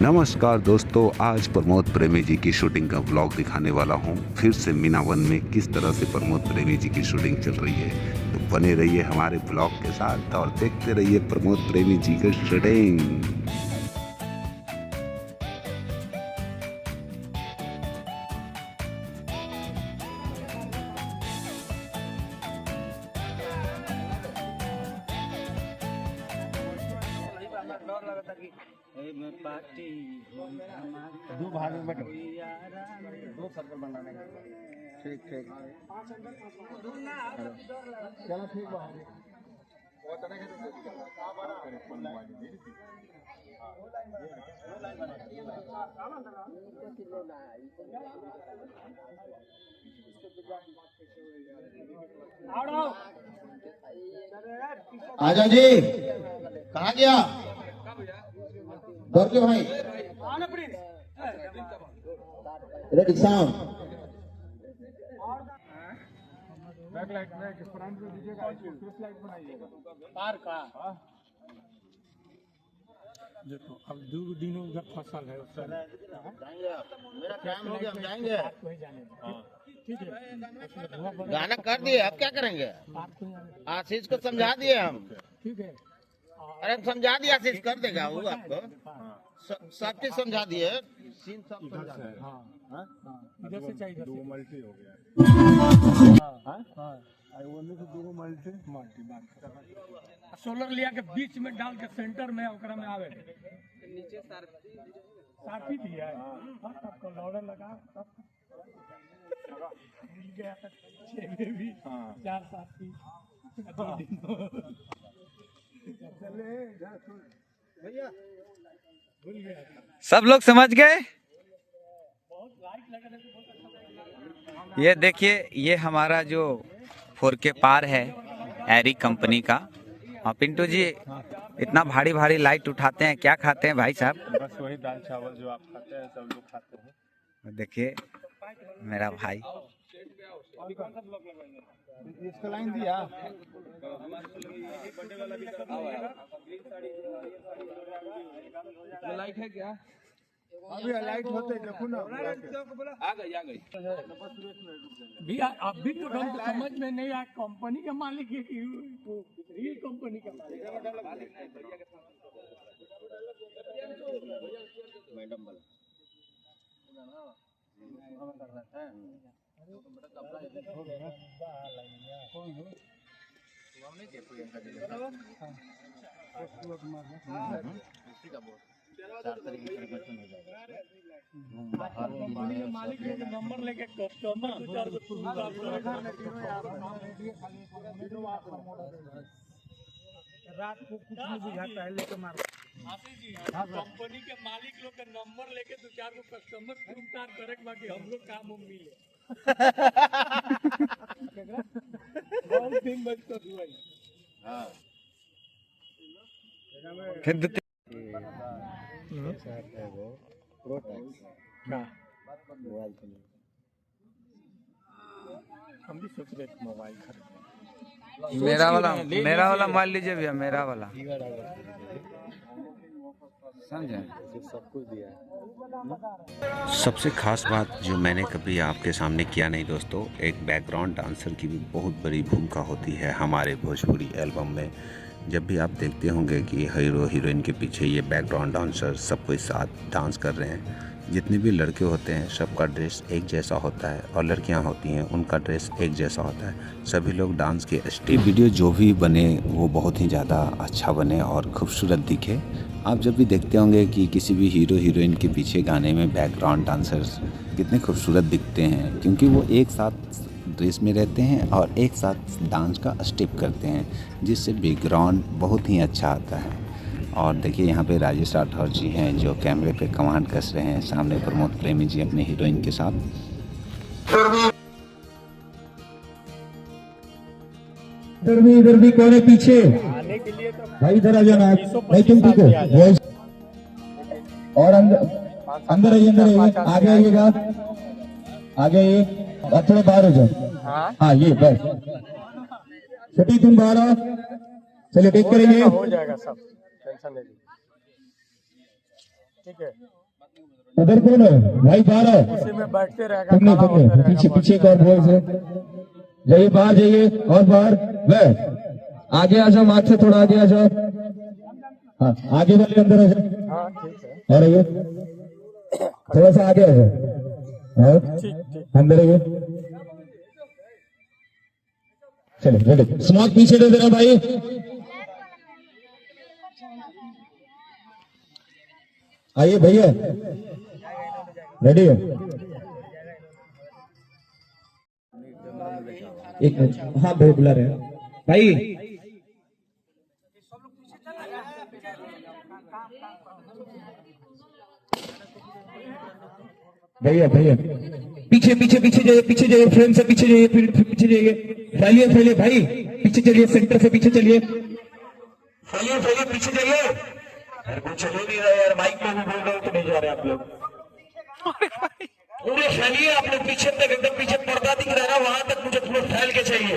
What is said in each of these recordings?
नमस्कार दोस्तों, आज प्रमोद प्रेमी जी की शूटिंग का व्लॉग दिखाने वाला हूँ। फिर से मीना वन में किस तरह से प्रमोद प्रेमी जी की शूटिंग चल रही है, तो बने रहिए हमारे व्लॉग के साथ और देखते रहिए प्रमोद प्रेमी जी की शूटिंग। दो भाग में बैठो, दो सर्कल बनाने का। ठीक ठीक, चलो ठीक बात। आजा जी, कहाँ गया दौड़ के भाई? Ready sound. बैक लाइट में फ्रंट में दीजिएगा, फ्रंट लाइट बनाइएगा कार का। देखो अब 2 दिनों का फसल है, उससे मेरा टाइम हो गया, हम जाएंगे। ठीक है, गाना कर दिए, अब क्या करेंगे? आशीष को समझा दिए हम। ठीक है, अरे समझा दिया, आशीष कर देगा वो आपको। सब चीज समझा दिए, सीन सब समझा दिए। इधर से चाहिए, 2 मल्टी हो गया। वो मल्टी सोलर लिया के बीच में डाल के सेंटर में ओकरा में आवे नीचे साथी दिया है। आपको लॉडर लगा तब मिल गया, 6 में भी 4 साथी। भैया सब लोग समझ गए? ये देखिए, ये हमारा जो 4K पार है एरी कंपनी का। और पिंटू जी इतना भारी भारी लाइट उठाते हैं, क्या खाते हैं भाई साहब? बस वही दाल चावल जो आप खाते हैं, सब लोग खाते हैं। देखिए मेरा भाई, इसका लाइन दिया। लाइट है क्या? अभी लाइट होते देखो ना, आ गई भैया। अभी तो हम समझ में नहीं आया, कंपनी का मालिक है कि रियल कंपनी का मालिक? मैडम मालिक नंबर लेके कस्टमर रात को कुछ नहीं बुझाता है, लेके मार कंपनी के मालिक लोग का नंबर लेके 2-4 को कस्टमर गिरफ्तार करे, बाकी हम लोग काम मिले। बहुत दिन बचता हुआ हम भी सोच रहे थे मोबाइल खरीद। मेरा वाला मान लीजिए भैया, मेरा वाला समझे। सब कुछ दिया। सबसे खास बात जो मैंने कभी आपके सामने किया नहीं दोस्तों, एक बैकग्राउंड डांसर की भी बहुत बड़ी भूमिका होती है हमारे भोजपुरी एल्बम में। जब भी आप देखते होंगे कि हीरो हीरोइन के पीछे ये बैकग्राउंड डांसर सब कोई साथ डांस कर रहे हैं, जितने भी लड़के होते हैं सबका ड्रेस एक जैसा होता है और लड़कियां होती हैं उनका ड्रेस एक जैसा होता है। सभी लोग डांस के स्टेप वीडियो जो भी बने वो बहुत ही ज़्यादा अच्छा बने और खूबसूरत दिखे। आप जब भी देखते होंगे कि किसी भी हीरो हीरोइन के पीछे गाने में बैकग्राउंड डांसर्स कितने खूबसूरत दिखते हैं, क्योंकि वो एक साथ ड्रेस में रहते हैं और एक साथ डांस का स्टेप करते हैं, जिससे बैकग्राउंड बहुत ही अच्छा आता है। और देखिए यहाँ पे राजेश राठौर जी हैं जो कैमरे पे कमांड कस रहे हैं, सामने प्रमोद प्रेमी जी अपने हीरोइन के साथ। इधर भी कौन है पीछे? भाई इधर आ जाना, नहीं तुम ठीक हो। और अंदर आइए, आगे आइएगा, आगे आइए, थोड़ा बाहर हो जाओ। हाँ ये बस, छोटी तुम बाहर आओ, चलिए टेक करेंगे। हो जाएगा सब, टेंशन नहीं। उधर कौन है भाई? बाहर है, उसी में बैठते रहेगा, तुमने खड़ा होते रहेगा। पीछे पीछे एक और बॉयज है, जाइए बाहर जाइए और बाहर बैठ, आगे आ जाओ, मार्च से थोड़ा आगे आ जाओ। हाँ आगे वाले अंदर आ जाओ, हाँ ठीक है, और आइए थोड़ा सा आगे आ जाओ, और अंदर आइए। चलो रेडी, स्मोक पीछे दे देना भाई। आइए भैया, रेडी है? एक मिनट, हाँ भाई बुला रहे हैं भाई। भैया भैया पीछे पीछे पीछे जाइए, पीछे जाइए, फ्रेम से पीछे जाइए, फिर पीछे जाइए, फैलिए फैलिए भाई, पीछे चलिए, सेंटर से पीछे चलिए, फैलिए फैलिए, पीछे जाइए। अरे कुछ चल नहीं रहा यार, माइक में भी बोल रहे हो तो नहीं जा रहे आप लोग। पूरे फैलिए आप लोग, पीछे तक एकदम पीछे पर्दा दिख रहा है ना, वहां तक मुझे पूरे फैल के चाहिए।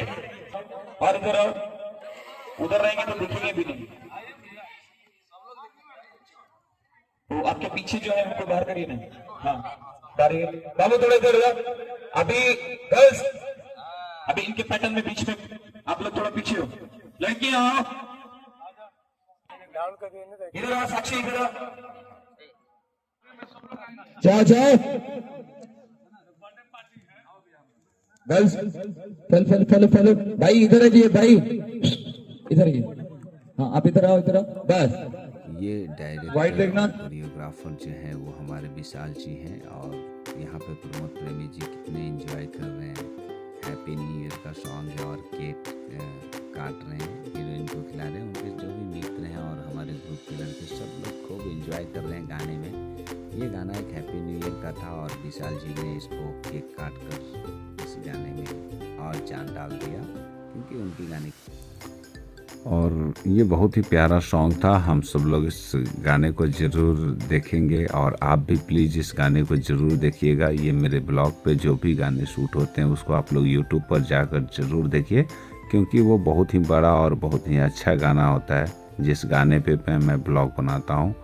और इधर आओ, उधर रहेंगे तो दिखेंगे भी नहीं। तो आपके पीछे जो है उनको बाहर करिए ना। हाँ बाबू थोड़ा इधर अभी गर्ल्स, अभी इनके पैटर्न में बीच में आप लोग थोड़ा पीछे हो। लड़कियां आओ इधर आओ, साक्षी इधर आओ, जाओ जाओ गर्ल्स, फैल फैल फैल फैल भाई, इधर आइए भाई, इधर आइए। हाँ आप इधर आओ, इधर आओ बस। ये वाइट देखना। डायरेक्टर कोरियोग्राफर जो है वो हमारे विशाल जी हैं, और यहाँ पे प्रमोद प्रेमी जी कितने एंजॉय कर रहे हैं। हैप्पी न्यू ईयर का सॉन्ग है और केक काट रहे हैं, हीरोइन को खिला रहे हैं। उनके जो भी मित्र हैं और हमारे ग्रुप के लड़के सब लोग खूब एंजॉय कर रहे हैं गाने में। ये गाना एक हैप्पी न्यू ईयर का था और विशाल जी ने इसको केक काट कर इस गाने में और जान डाल दिया, क्योंकि उनकी गाने और ये बहुत ही प्यारा सॉन्ग था। हम सब लोग इस गाने को ज़रूर देखेंगे और आप भी प्लीज़ इस गाने को ज़रूर देखिएगा। ये मेरे ब्लॉग पे जो भी गाने शूट होते हैं उसको आप लोग यूट्यूब पर जाकर ज़रूर देखिए, क्योंकि वो बहुत ही बड़ा और बहुत ही अच्छा गाना होता है, जिस गाने पे मैं ब्लॉग बनाता हूँ।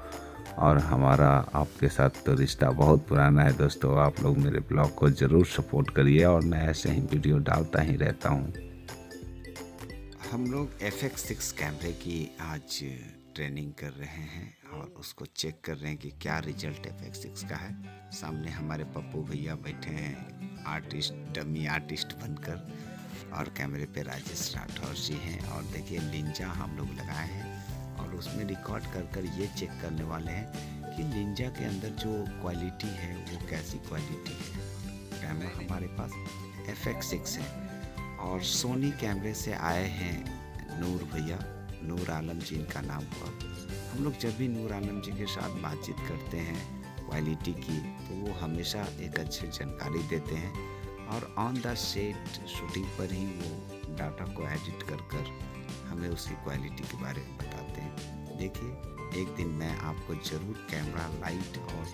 और हमारा आपके साथ तो रिश्ता बहुत पुराना है दोस्तों। आप लोग मेरे ब्लॉग को ज़रूर सपोर्ट करिए और मैं ऐसे ही वीडियो डालता ही रहता हूँ। हम लोग FX6 कैमरे की आज ट्रेनिंग कर रहे हैं और उसको चेक कर रहे हैं कि क्या रिजल्ट FX6 का है। सामने हमारे पप्पू भैया बैठे हैं आर्टिस्ट, डमी आर्टिस्ट बनकर, और कैमरे पे राजेश राठौर जी हैं। और देखिए लिंजा हम लोग लगाए हैं और उसमें रिकॉर्ड कर ये चेक करने वाले हैं कि लिंजा के अंदर जो क्वालिटी है वो कैसी क्वालिटी है। कैमरा हमारे पास FX6 है और सोनी कैमरे से आए हैं नूर भैया, नूर आलम जी इनका नाम हुआ। हम लोग जब भी नूर आलम जी के साथ बातचीत करते हैं क्वालिटी की, तो वो हमेशा एक अच्छी जानकारी देते हैं और ऑन द सेट शूटिंग पर ही वो डाटा को एडिट कर हमें उसकी क्वालिटी के बारे में बताते हैं। देखिए एक दिन मैं आपको ज़रूर कैमरा, लाइट और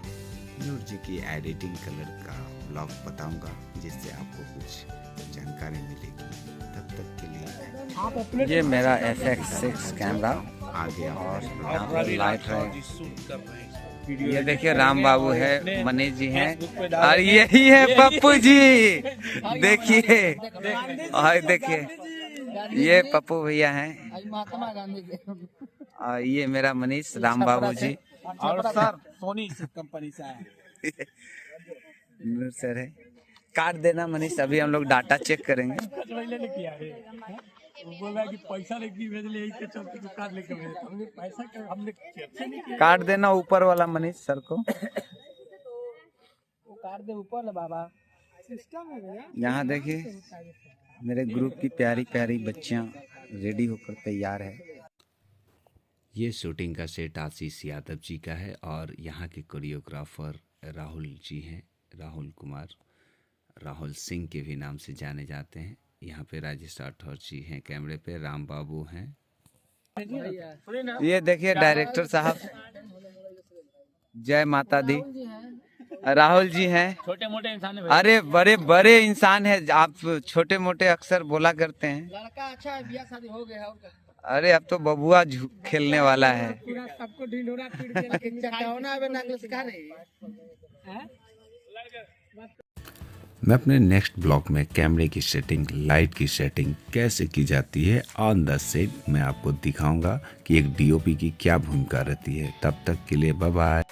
नूर जी की एडिटिंग कलर का ब्लॉग बताऊंगा, जिससे आपको कुछ जानकारी मिलेगी। तब तक के लिए ये मेरा FX6 कैमरा आ गया और यहाँ पर लाइट है। ये देखिए राम बाबू है, मनीष जी हैं और यही है पप्पू जी। देखिए और देखिए ये पप्पू भैया हैं महात्मा गांधी के, और ये मेरा मनीष, राम बाबू जी और सर सोनी कंपनी से आए नूर सर है। काट देना मनीष, अभी हम लोग डाटा चेक करेंगे। बोला कि पैसा लेके भेजले के चलते तो काट लेके भेजे, हमने पैसा का हमने चेक नहीं किया। काट देना ऊपर वाला मनीष सर को, वो काट दे ऊपर ले बाबा, सिस्टम है भैया। यहाँ देखिए मेरे ग्रुप की प्यारी प्यारी बच्चियाँ रेडी होकर तैयार है। ये शूटिंग का सेट आशीष यादव जी का है और यहाँ के कोरियोग्राफर राहुल जी हैं, राहुल कुमार, राहुल सिंह के भी नाम से जाने जाते हैं। यहाँ पे राजेश राठौर जी हैं, कैमरे पे राम बाबू हैं। ये देखिए डायरेक्टर साहब, जय माता दी, राहुल जी हैं। छोटे मोटे इंसान है, अरे बड़े बड़े इंसान हैं, आप छोटे मोटे अक्सर बोला करते हैं। लड़का अच्छा है, बियाह शादी हो गया है। अरे अब तो बबुआ खेलने वाला है। पूरा सबको ढिंढोरा पीट के लेके जाओ ना, अबे नंगल सिखा रही है। मैं अपने नेक्स्ट ब्लॉग में कैमरे की सेटिंग, लाइट की सेटिंग कैसे की जाती है ऑन द सेट मैं आपको दिखाऊंगा कि एक डीओपी की क्या भूमिका रहती है। तब तक के लिए बाय बाय।